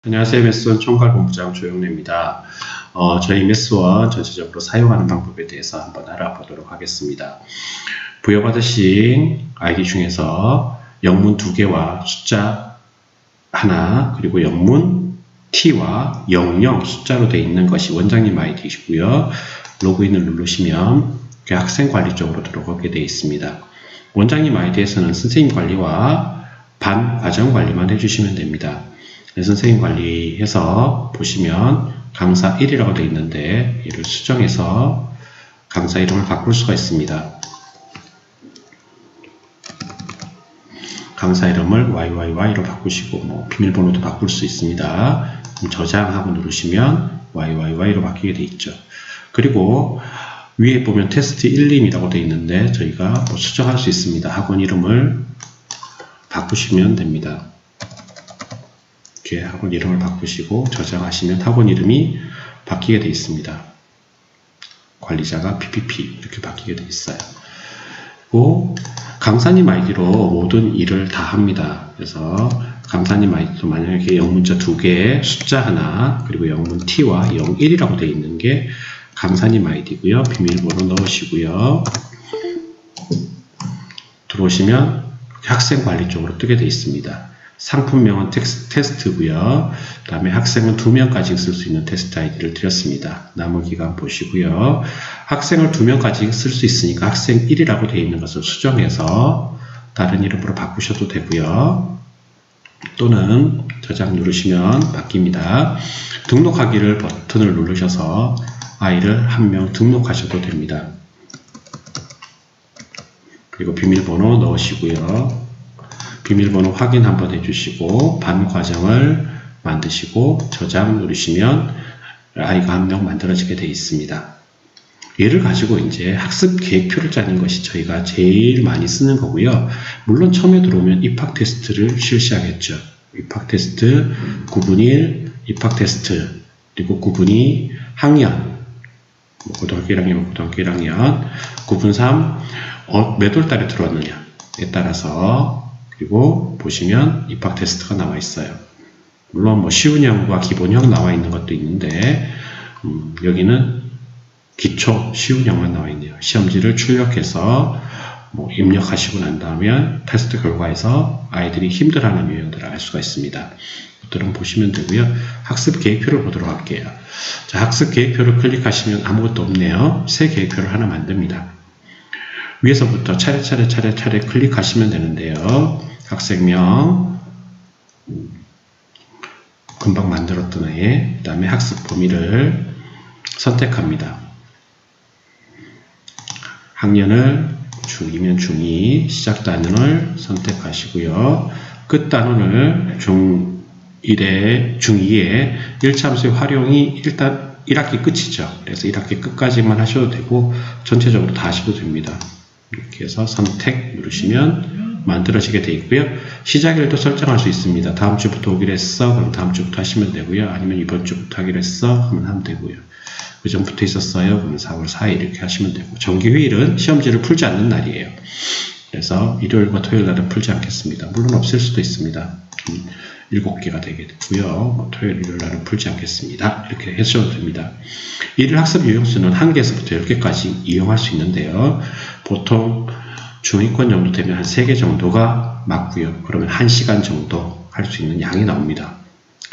안녕하세요. 매스원 총괄본부장 조영래입니다. 저희 매스원 전체적으로 사용하는 방법에 대해서 한번 알아보도록 하겠습니다. 부여받으신 아이디 중에서 영문 2개와 숫자 하나, 그리고 영문 T와 00 숫자로 되어 있는 것이 원장님 아이디이고요. 로그인을 누르시면 학생 관리 쪽으로 들어가게 되어 있습니다. 원장님 아이디에서는 선생님 관리와 반 과정 관리만 해주시면 됩니다. 선생님 관리해서 보시면 강사 1이라고 되어 있는데 이를 수정해서 강사 이름을 바꿀 수가 있습니다. 강사 이름을 YYY로 바꾸시고 비밀번호도 바꿀 수 있습니다. 저장하고 누르시면 YYY로 바뀌게 되어 있죠. 그리고 위에 보면 테스트 1님이라고 되어 있는데 저희가 수정할 수 있습니다. 학원 이름을 바꾸시면 됩니다. 이렇게 학원 이름을 바꾸시고 저장하시면 학원 이름이 바뀌게 되어 있습니다. 관리자가 PPP 이렇게 바뀌게 되어 있어요. 그리고 강사님 아이디로 모든 일을 다 합니다. 그래서 강사님 아이디도 만약에 영문자 2개, 숫자 하나, 그리고 영문 T와 01이라고 되어 있는 게 강사님 아이디고요. 비밀번호 넣으시고요. 들어오시면 학생 관리 쪽으로 뜨게 되어 있습니다. 상품명은 테스트고요. 그 다음에 학생은 2명까지 쓸 수 있는 테스트 아이디를 드렸습니다. 남은 기간 보시고요. 학생을 2명까지 쓸 수 있으니까 학생 1이라고 되어 있는 것을 수정해서 다른 이름으로 바꾸셔도 되고요. 또는 저장 누르시면 바뀝니다. 등록하기를 버튼을 누르셔서 아이를 1명 등록하셔도 됩니다. 그리고 비밀번호 넣으시고요. 비밀번호 확인 한번 해주시고 반 과정을 만드시고 저장 누르시면 아이가 1명 만들어지게 되어 있습니다. 얘를 가지고 이제 학습 계획표를 짜는 것이 저희가 제일 많이 쓰는 거고요. 물론 처음에 들어오면 입학 테스트를 실시하겠죠. 입학 테스트, 구분 1, 입학 테스트, 그리고 구분 2, 학년, 고등학교 1학년, 고등학교 1학년, 구분 3, 몇 월 달에 들어왔느냐에 따라서 그리고 보시면 입학 테스트가 나와 있어요. 물론 쉬운형과 기본형 나와 있는 것도 있는데 여기는 기초 쉬운형만 나와 있네요. 시험지를 출력해서 입력하시고 난 다음에 테스트 결과에서 아이들이 힘들어하는 유형들을 알 수가 있습니다. 이것들은 보시면 되고요. 학습 계획표를 보도록 할게요. 자, 학습 계획표를 클릭하시면 아무것도 없네요. 새 계획표를 하나 만듭니다. 위에서부터 차례 클릭하시면 되는데요. 학생명, 금방 만들었던 애, 그 다음에 학습 범위를 선택합니다. 학년을 중2면 중2, 시작 단원을 선택하시고요. 끝 단원을 중1에, 중2에 1참수의 활용이 일단 1학기 끝이죠. 그래서 1학기 끝까지만 하셔도 되고 전체적으로 다 하셔도 됩니다. 이렇게 해서 선택 누르시면 만들어지게 되어 있고요. 시작일도 설정할 수 있습니다. 다음 주부터 오기로 했어. 그럼 다음 주부터 하시면 되고요. 아니면 이번 주부터 하기로 했어. 하면 하면 되고요. 그 전부터 있었어요. 그러면 4월 4일 이렇게 하시면 되고 정기휴일은 시험지를 풀지 않는 날이에요. 그래서 일요일과 토요일 날은 풀지 않겠습니다. 물론 없을 수도 있습니다. 7개가 되겠고요. 토요일, 일요일 날은 풀지 않겠습니다. 이렇게 해주셔도 됩니다. 일일 학습 유형수는 1개에서부터 10개까지 이용할 수 있는데요. 보통 중위권 정도 되면 한 3개 정도가 맞고요. 그러면 1시간 정도 할 수 있는 양이 나옵니다.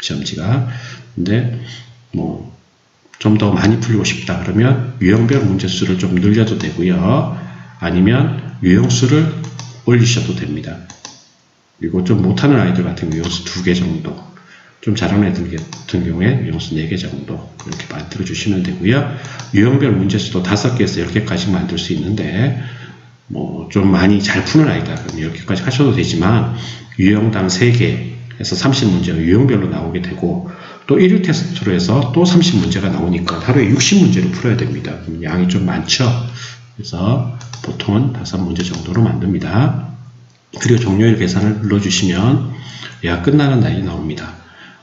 시험지가. 근데 좀 더 많이 풀리고 싶다 그러면 유형별 문제수를 좀 늘려도 되고요. 아니면 유형수를 올리셔도 됩니다. 그리고 좀 못하는 아이들 같은 경우 유형수 2개 정도, 좀 잘하는 애들 같은 경우에 유형수 4개 정도 이렇게 만들어 주시면 되고요. 유형별 문제수도 5개에서 10개까지 만들 수 있는데 좀 많이 잘 푸는 아이다 그러면 10개까지 하셔도 되지만 유형당 3개에서 30문제가 유형별로 나오게 되고 또 1일 테스트로 해서 또 30문제가 나오니까 하루에 60문제를 풀어야 됩니다. 그럼 양이 좀 많죠. 그래서 보통은 5문제 정도로 만듭니다. 그리고 종료일 계산을 눌러주시면 얘가 끝나는 날이 나옵니다.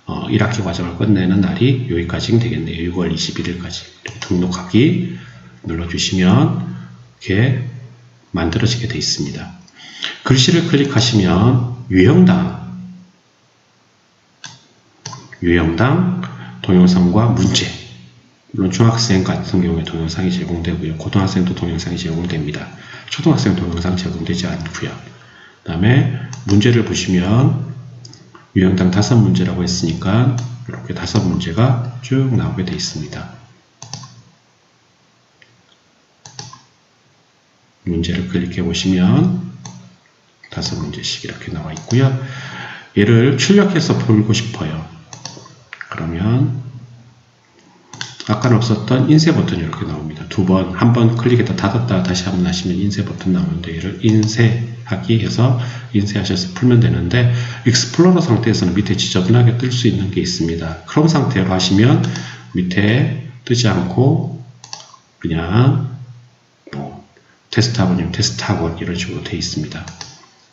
1학기 과정을 끝내는 날이 여기까지 되겠네요. 6월 21일까지. 등록하기 눌러주시면 이렇게 만들어지게 되어 있습니다. 글씨를 클릭하시면 유형당 유형당, 동영상과 문제. 물론 중학생 같은 경우에 동영상이 제공되고요. 고등학생도 동영상이 제공됩니다. 초등학생 동영상 제공되지 않고요. 그 다음에 문제를 보시면 유형당 5문제라고 했으니까 이렇게 5문제가 쭉 나오게 되어 있습니다. 문제를 클릭해 보시면 5문제씩 이렇게 나와 있고요. 얘를 출력해서 풀고 싶어요. 그러면 아까는 없었던 인쇄 버튼이 이렇게 나옵니다. 한 번 클릭해서 닫았다가 다시 한번 하시면 인쇄 버튼 나오는데 얘를 인쇄하기 해서 인쇄하셔서 풀면 되는데 익스플로러 상태에서는 밑에 지저분하게 뜰 수 있는 게 있습니다. 크롬 상태로 하시면 밑에 뜨지 않고 그냥 테스트 학원이면 테스트 학원 이런 식으로 되어 있습니다.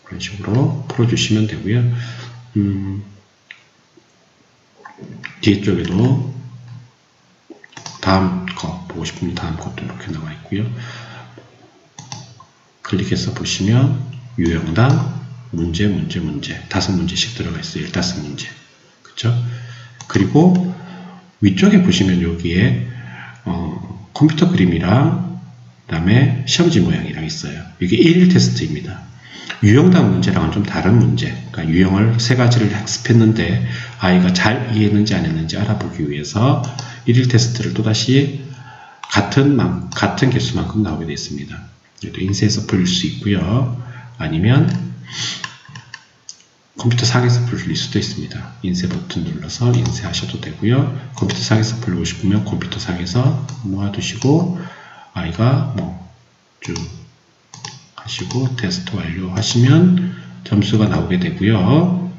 그런 식으로 풀어주시면 되고요. 뒤쪽에도 다음 거 보고 싶으면 다음 것도 이렇게 나와 있고요. 클릭해서 보시면 유형당 문제 5문제씩 들어가 있어요. 15문제. 그쵸? 그리고 위쪽에 보시면 여기에 컴퓨터 그림이랑 그 다음에 시험지 모양이랑 있어요. 이게 1일 테스트입니다. 유형당 문제랑은 좀 다른 문제. 그러니까 유형을 3가지를 학습했는데 아이가 잘 이해했는지 안 했는지 알아보기 위해서 1일 테스트를 또다시 같은 개수만큼 나오게 되어 있습니다. 인쇄해서 풀릴 수 있고요. 아니면 컴퓨터 상에서 풀릴 수도 있습니다. 인쇄 버튼 눌러서 인쇄하셔도 되고요. 컴퓨터 상에서 풀고 싶으면 컴퓨터 상에서 모아두시고 아이가 쭉 하시고 테스트 완료하시면 점수가 나오게 되고요.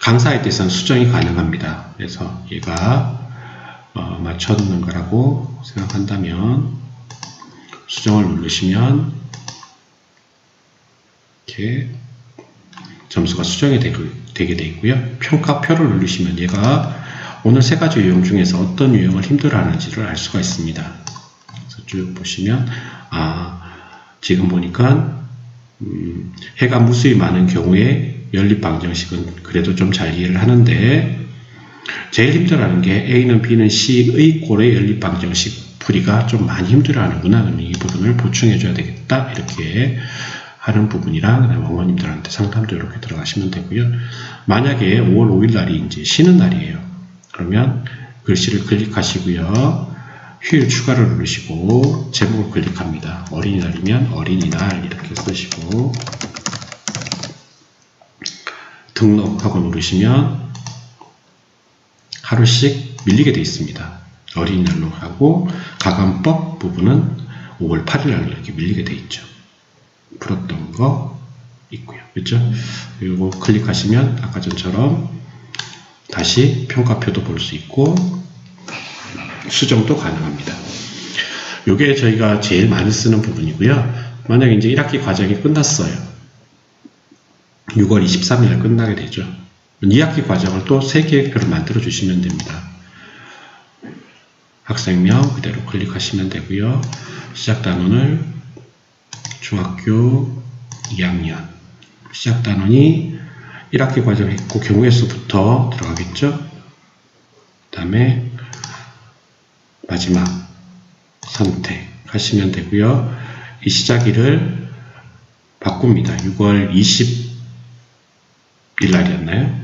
강사 아이디에서는 수정이 가능합니다. 그래서 얘가 맞췄는 거라고 생각한다면 수정을 누르시면 이렇게 점수가 수정이 되게 되어 있고요. 평가표를 누르시면 얘가 오늘 3가지 유형 중에서 어떤 유형을 힘들어하는지를 알 수가 있습니다. 그래서 쭉 보시면 지금 보니까 해가 무수히 많은 경우에 연립방정식은 그래도 좀 잘 이해를 하는데 제일 힘들어하는 게 A는 B는 C의 꼴의 연립방정식 풀이가 좀 많이 힘들어하는구나. 그러면 이 부분을 보충해 줘야 되겠다. 이렇게 하는 부분이랑 그다음에 어머님들한테 상담도 이렇게 들어가시면 되고요. 만약에 5월 5일 날이 이제 쉬는 날이에요. 그러면 글씨를 클릭하시고요. 휴일 추가를 누르시고 제목을 클릭합니다. 어린이날이면 어린이날 이렇게 쓰시고 등록하고 누르시면 하루씩 밀리게 되어 있습니다. 어린이날로 하고 가감법 부분은 5월 8일 날 이렇게 밀리게 되어 있죠. 풀었던 거 있고요. 그렇죠? 그리고 클릭하시면 아까 전처럼 다시 평가표도 볼 수 있고 수정도 가능합니다. 이게 저희가 제일 많이 쓰는 부분이고요. 만약에 이제 1학기 과정이 끝났어요. 6월 23일 끝나게 되죠. 2학기 과정을 또 3계획표를 만들어 주시면 됩니다. 학생명 그대로 클릭하시면 되고요. 시작 단원을 중학교 2학년 시작 단원이 1학기 과정에 있고 경우의 수부터 들어가겠죠. 그 다음에 마지막 선택하시면 되고요. 이 시작일을 바꿉니다. 6월 20일 날이었나요?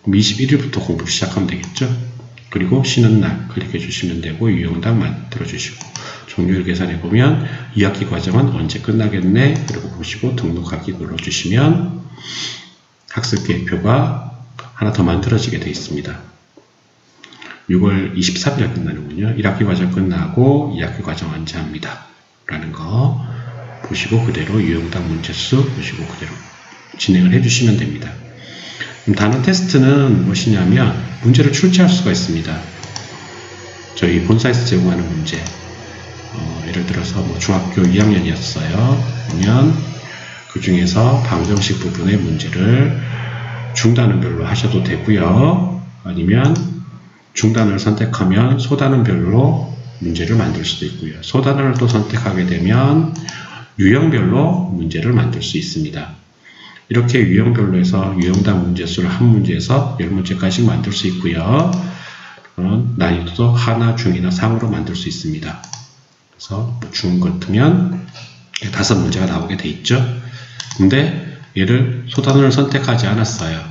그럼 21일부터 공부 시작하면 되겠죠. 그리고 쉬는 날 클릭해 주시면 되고 유형당 만들어 주시고 종료일 계산해 보면 2학기 과정은 언제 끝나겠네. 그리고 보시고 등록하기 눌러 주시면 학습 계획표가 하나 더 만들어지게 되어 있습니다. 6월 23일에 끝나는군요. 1학기 과정 끝나고 2학기 과정 언제 합니다. 라는 거 보시고 그대로 유형당 문제수 보시고 그대로 진행을 해주시면 됩니다. 그럼 단원 테스트는 무엇이냐면 문제를 출제할 수가 있습니다. 저희 본사에서 제공하는 문제 예를 들어서 중학교 2학년이었어요. 그러면 그 중에서 방정식 부분의 문제를 중단원별로 하셔도 되고요. 아니면 중단을 선택하면 소단원별로 문제를 만들 수도 있고요. 소단원을 또 선택하게 되면 유형별로 문제를 만들 수 있습니다. 이렇게 유형별로 해서 유형당 문제수를 한 문제에서 10문제까지 만들 수 있고요. 난이도도 하나, 중이나 상으로 만들 수 있습니다. 그래서 중 같으면 5문제가 나오게 돼 있죠. 근데 얘를 소단원을 선택하지 않았어요.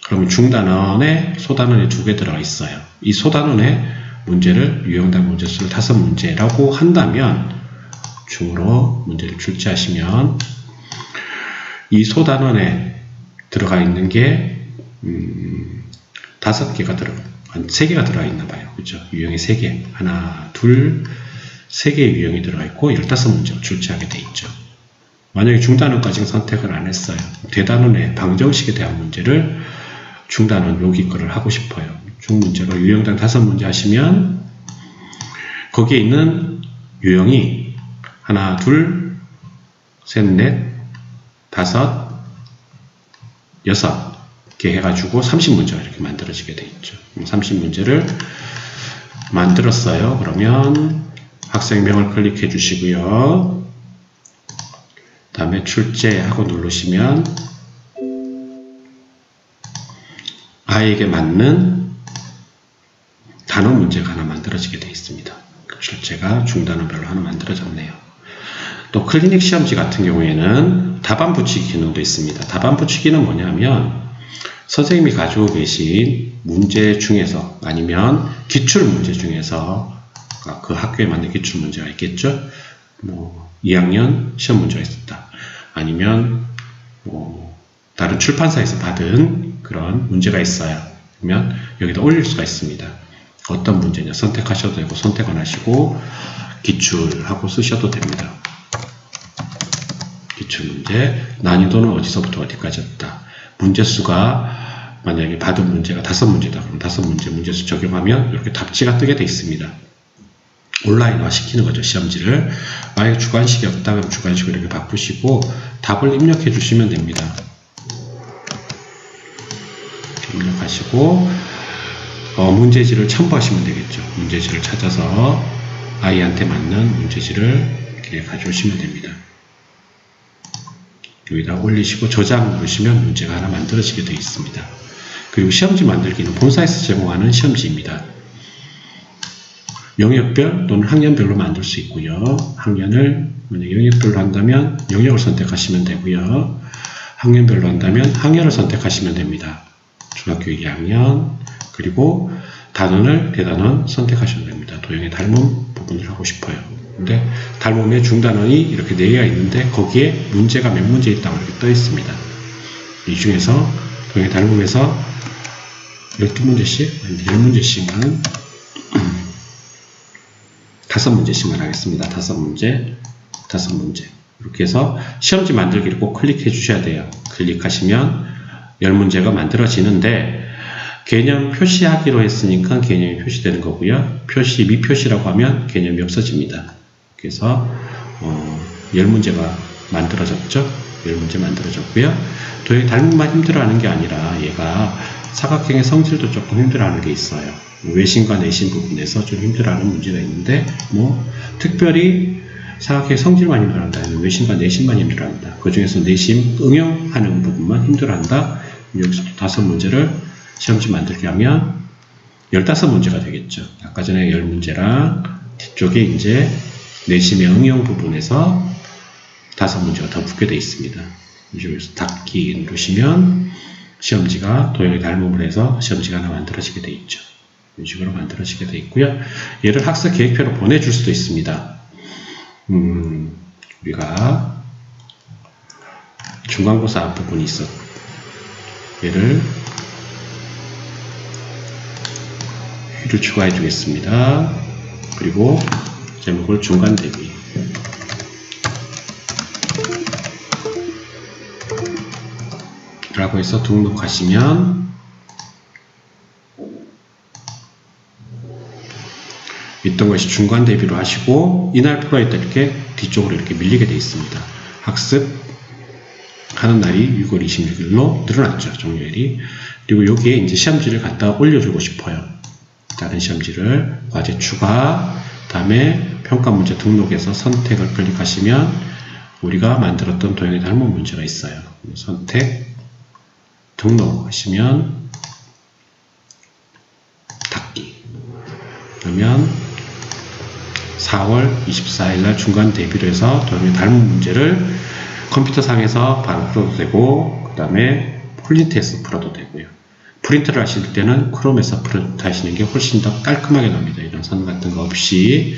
그러면 중단원에 소단원이 2개 들어가 있어요. 이 소단원에 문제를 유형당 문제수를 5문제라고 한다면 중으로 문제를 출제하시면 이 소단원에 들어가 있는 게 5개가 한 3개가 들어가 있나 봐요. 그죠? 유형이 3개. 하나, 둘, 3개의 유형이 들어가 있고 15문제가 출제하게 돼 있죠. 만약에 중단원까지 선택을 안 했어요. 대단원의 방정식에 대한 문제를 중단원 여기 거를 하고 싶어요. 중문제로 유형당 5문제 하시면 거기에 있는 유형이 하나, 둘, 셋, 넷, 5, 6개 해가지고 30문제가 이렇게 만들어지게 돼 있죠. 30문제를 만들었어요. 그러면 학생명을 클릭해 주시고요. 다음에 출제하고 누르시면 아이에게 맞는 단어 문제가 하나 만들어지게 되어 있습니다. 출제가 중단원별로 하나 만들어졌네요. 또 클리닉 시험지 같은 경우에는 답안 붙이기 기능도 있습니다. 답안 붙이기는 뭐냐면 선생님이 가지고 계신 문제 중에서 아니면 기출 문제 중에서 그 학교에 맞는 기출 문제가 있겠죠. 2학년 시험 문제가 있었다. 아니면 다른 출판사에서 받은 그런 문제가 있어요. 그러면 여기다 올릴 수가 있습니다. 어떤 문제냐 선택하셔도 되고 선택 안 하시고 기출하고 쓰셔도 됩니다. 기출 문제 난이도는 어디서부터 어디까지였다. 문제수가 만약에 받은 문제가 5문제다. 그럼 5문제 문제수 적용하면 이렇게 답지가 뜨게 되어 있습니다. 온라인화 시키는 거죠. 시험지를. 만약에 주관식이 없다 그럼 주관식을 이렇게 바꾸시고 답을 입력해 주시면 됩니다. 입력하시고 문제지를 첨부하시면 되겠죠. 문제지를 찾아서 아이한테 맞는 문제지를 이렇게 가져오시면 됩니다. 여기다 올리시고 저장 누르시면 문제가 하나 만들어지게 되어 있습니다. 그리고 시험지 만들기는 본사에서 제공하는 시험지입니다. 영역별 또는 학년별로 만들 수 있고요. 학년을 만약 영역별로 한다면 영역을 선택하시면 되고요. 학년별로 한다면 학년을 선택하시면 됩니다. 중학교 2학년 그리고 단원을 대단원 선택하셔도 됩니다. 도형에 닮은 부분을 하고 싶어요. 근데 닮음의 중단원이 이렇게 4개가 있는데 거기에 문제가 몇 문제 있다고 이렇게 떠 있습니다. 이 중에서 도형의 닮음에서 12문제씩 10문제씩만 5문제씩만 하겠습니다. 5문제 이렇게 해서 시험지 만들기를 꼭 클릭해 주셔야 돼요. 클릭하시면 10문제가 만들어지는데 개념 표시하기로 했으니까 개념이 표시되는 거고요. 표시 미표시라고 하면 개념이 없어집니다. 그래서 10문제가 만들어졌죠. 10문제 만들어졌고요. 도형이 닮음만 힘들어하는 게 아니라 얘가 사각형의 성질도 조금 힘들어하는 게 있어요. 외심과 내심 부분에서 좀 힘들어하는 문제가 있는데 특별히 사각형의 성질만 힘들어한다. 아니면 외심과 내심만 힘들어한다. 그 중에서 내심 응용하는 부분만 힘들어한다. 여기서 5문제를 시험지 만들게 하면 15문제가 되겠죠. 아까 전에 10문제랑 뒤쪽에 이제 내심의 응용 부분에서 5문제가 더 붙게 되어 있습니다. 이쪽에서 닫기 누르시면 시험지가 도형의 닮음을 해서 시험지가 하나 만들어지게 되어 있죠. 이런 식으로 만들어지게 되어 있고요. 얘를 학습 계획표로 보내줄 수도 있습니다. 우리가 중간고사 앞부분이 있어. 얘를 휘를 추가해 주겠습니다. 그리고 제목을 중간 대비 라고 해서 등록하시면 있던 것이 중간 대비로 하시고 이날 풀어야 될 게 뒤쪽으로 이렇게 밀리게 되어 있습니다. 학습하는 날이 6월 26일로 늘어났죠. 종료일이. 그리고 여기에 이제 시험지를 갖다 올려주고 싶어요. 다른 시험지를 과제 추가 다음에 평가 문제 등록해서 선택을 클릭하시면 우리가 만들었던 도형의 닮은 문제가 있어요. 선택, 등록하시면 닫기. 그러면 4월 24일 날 중간 대비로 해서 다른 문제를 컴퓨터상에서 바로 풀어도 되고, 그 다음에 프린트해서 풀어도 되고요. 프린트를 하실 때는 크롬에서 프린트 하시는 게 훨씬 더 깔끔하게 나옵니다. 이런 선 같은 거 없이.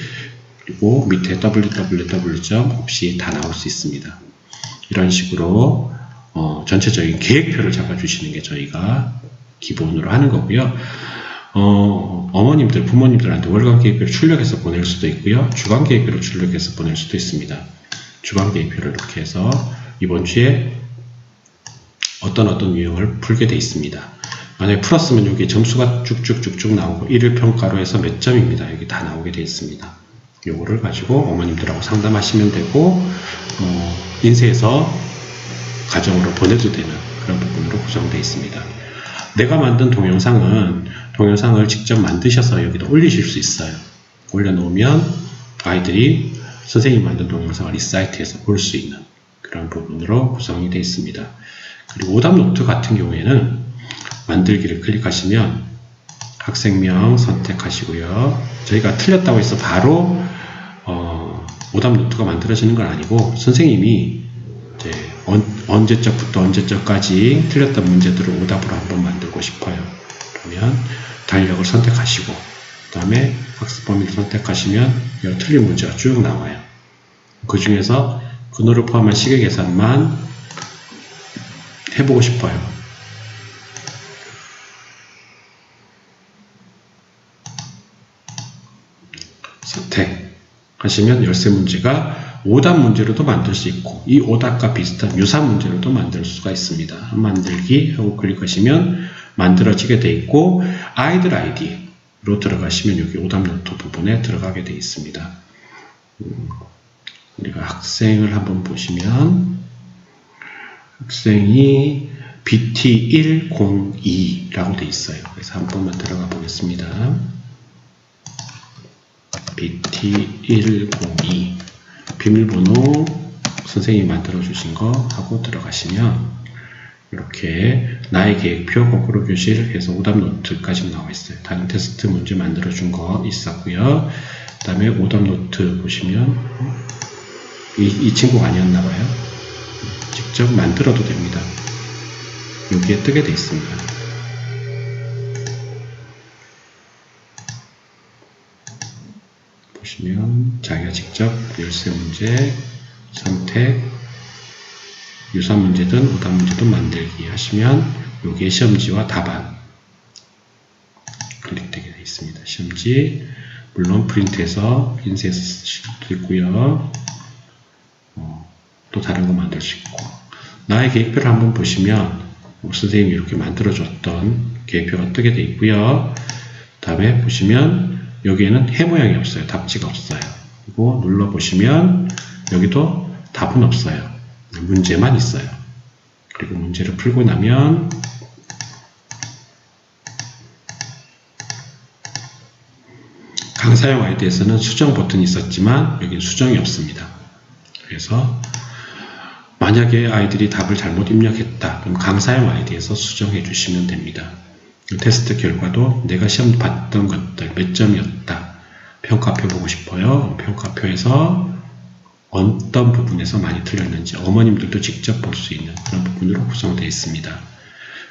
그리고 밑에 www. 없이 다 나올 수 있습니다. 이런 식으로 전체적인 계획표를 잡아주시는 게 저희가 기본으로 하는 거고요. 어머님들, 부모님들한테 월간 계획표를 출력해서 보낼 수도 있고요. 주간 계획표를 출력해서 보낼 수도 있습니다. 주간 계획표를 이렇게 해서 이번 주에 어떤 유형을 풀게 되어 있습니다. 만약에 풀었으면 여기 점수가 쭉쭉쭉쭉 나오고 일일 평가로 해서 몇 점입니다. 여기 다 나오게 되어 있습니다. 요거를 가지고 어머님들하고 상담하시면 되고, 인쇄해서 가정으로 보내도 되는 그런 부분으로 구성되어 있습니다. 내가 만든 동영상을 직접 만드셔서 여기다 올리실 수 있어요. 올려놓으면 아이들이 선생님이 만든 동영상을 이 사이트에서 볼 수 있는 그런 부분으로 구성이 되어 있습니다. 그리고 오답 노트 같은 경우에는 만들기를 클릭하시면 학생명 선택하시고요. 저희가 틀렸다고 해서 바로 오답 노트가 만들어지는 건 아니고, 선생님이 이제 언제적부터 언제적까지 틀렸던 문제들을 오답으로 한번 만들고 싶어요. 그러면 달력을 선택하시고, 그 다음에 학습 범위를 선택하시면 여러 틀린 문제가 쭉 나와요. 그 중에서 근호를 포함한 시계 계산만 해보고 싶어요. 선택하시면 13문제가 오답 문제로도 만들 수 있고, 이 오답과 비슷한 유사한 문제로도 만들 수가 있습니다. 만들기 하고 클릭하시면 만들어지게 되어 있고, 아이들 아이디로 들어가시면 여기 오답 노트 부분에 들어가게 되어 있습니다. 우리가 학생을 한번 보시면, 학생이 BT102라고 되어 있어요. 그래서 한 번만 들어가 보겠습니다. BT102 비밀번호 선생님이 만들어 주신 거 하고 들어가시면 이렇게 나의 계획표, 거꾸로 교실 해서 오답 노트까지 나와 있어요. 다른 테스트 문제 만들어 준 거 있었고요. 그 다음에 오답 노트 보시면 이 친구가 아니었나 봐요. 직접 만들어도 됩니다. 여기에 뜨게 돼 있습니다. 보시면 자기가 직접 열쇠 문제 선택, 유사 문제든 오답 문제든 만들기 하시면 여기에 시험지와 답안 클릭되게 되어 있습니다. 시험지 물론 프린트해서 인쇄해서 쓰실 수도 있고요. 또 다른 거 만들 수 있고, 나의 계획표를 한번 보시면 선생님이 이렇게 만들어줬던 계획표가 뜨게 되어 있고요. 다음에 보시면 여기에는 해 모양이 없어요. 답지가 없어요. 그리고 눌러보시면 여기도 답은 없어요. 문제만 있어요. 그리고 문제를 풀고 나면 강사용 아이디에서는 수정 버튼이 있었지만 여기는 수정이 없습니다. 그래서 만약에 아이들이 답을 잘못 입력했다, 그럼 강사용 아이디에서 수정해 주시면 됩니다. 테스트 결과도 내가 시험 봤던 것들 몇 점이었다, 평가표 보고 싶어요. 평가표에서 어떤 부분에서 많이 틀렸는지 어머님들도 직접 볼 수 있는 그런 부분으로 구성되어 있습니다.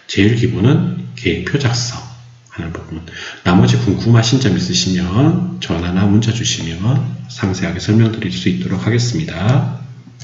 제일 기본은 계획표 작성하는 부분. 나머지 궁금하신 점 있으시면 전화나 문자 주시면 상세하게 설명드릴 수 있도록 하겠습니다.